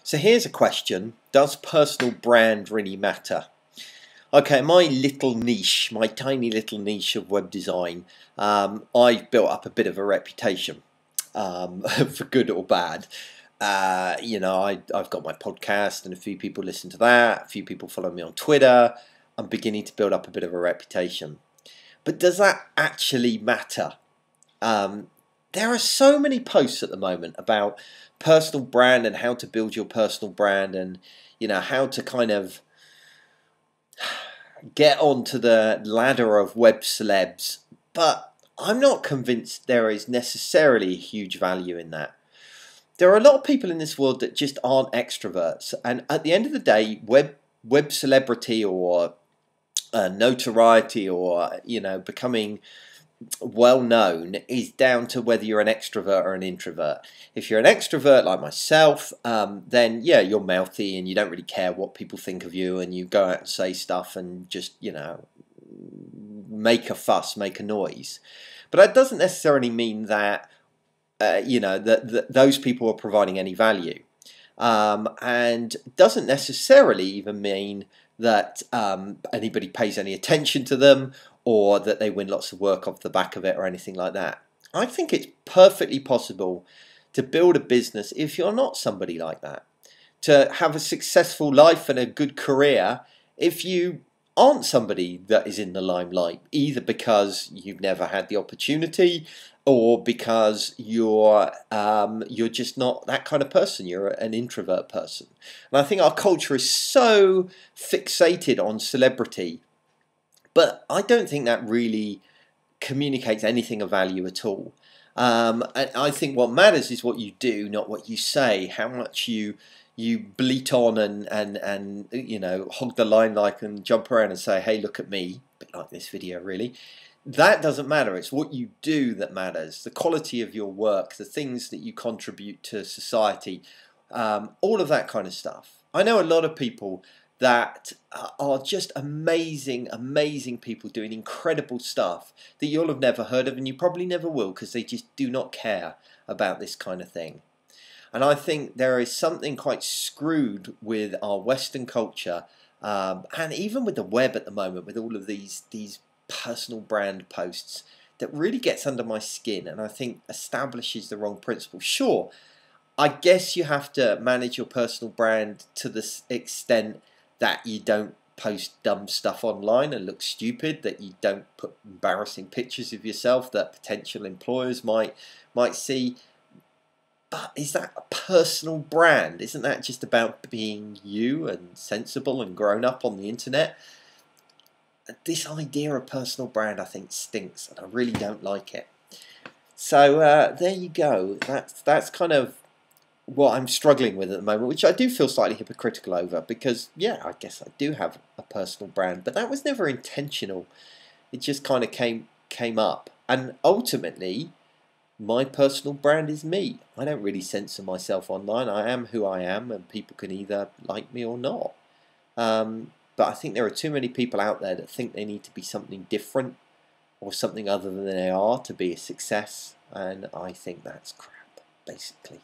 So here's a question: does personal brand really matter? Okay, my little niche, my tiny little niche of web design, I've built up a bit of a reputation, for good or bad. I've got my podcast and a few people listen to that. A few people follow me on Twitter. I'm beginning to build up a bit of a reputation. But does that actually matter? There are so many posts at the moment about personal brand and how to build your personal brand, and how to kind of get onto the ladder of web celebs. But I'm not convinced there is necessarily a huge value in that. There are a lot of people in this world that just aren't extroverts, and at the end of the day, web celebrity or notoriety, or becoming well known, is down to whether you're an extrovert or an introvert. If you're an extrovert like myself, then yeah, you're mouthy and you don't really care what people think of you, and you go out and say stuff and just make a fuss, make a noise. But that doesn't necessarily mean that that those people are providing any value, and doesn't necessarily even mean that anybody pays any attention to them, or that they win lots of work off the back of it, or anything like that. I think it's perfectly possible to build a business if you're not somebody like that, to have a successful life and a good career if you aren't somebody that is in the limelight, either because you've never had the opportunity, or because you're just not that kind of person. You're an introvert person. And I think our culture is so fixated on celebrity, but I don't think that really communicates anything of value at all. And I think what matters is what you do, not what you say. How much you bleat on and hog the limelight and jump around and say, hey, look at me, a bit like this video really. That doesn't matter. It's what you do that matters. The quality of your work, the things that you contribute to society, all of that kind of stuff. I know a lot of people that are just amazing, amazing people doing incredible stuff that you'll have never heard of, and you probably never will, because they just do not care about this kind of thing. And I think there is something quite screwed with our Western culture, and even with the web at the moment, with all of these personal brand posts, that really gets under my skin, and I think establishes the wrong principle. Sure, I guess you have to manage your personal brand to the extent that you don't post dumb stuff online and look stupid, that you don't put embarrassing pictures of yourself that potential employers might see. But is that a personal brand? Isn't that just about being you and sensible and grown up on the internet? This idea of personal brand, I think, stinks, and I really don't like it. So there you go. That's kind of what I'm struggling with at the moment, which I do feel slightly hypocritical over, because yeah, I guess I do have a personal brand, but that was never intentional. It just kind of came up, and ultimately my personal brand is me. I don't really censor myself online. I am who I am, and people can either like me or not. But I think there are too many people out there that think they need to be something different or something other than they are to be a success, and I think that's crap, basically.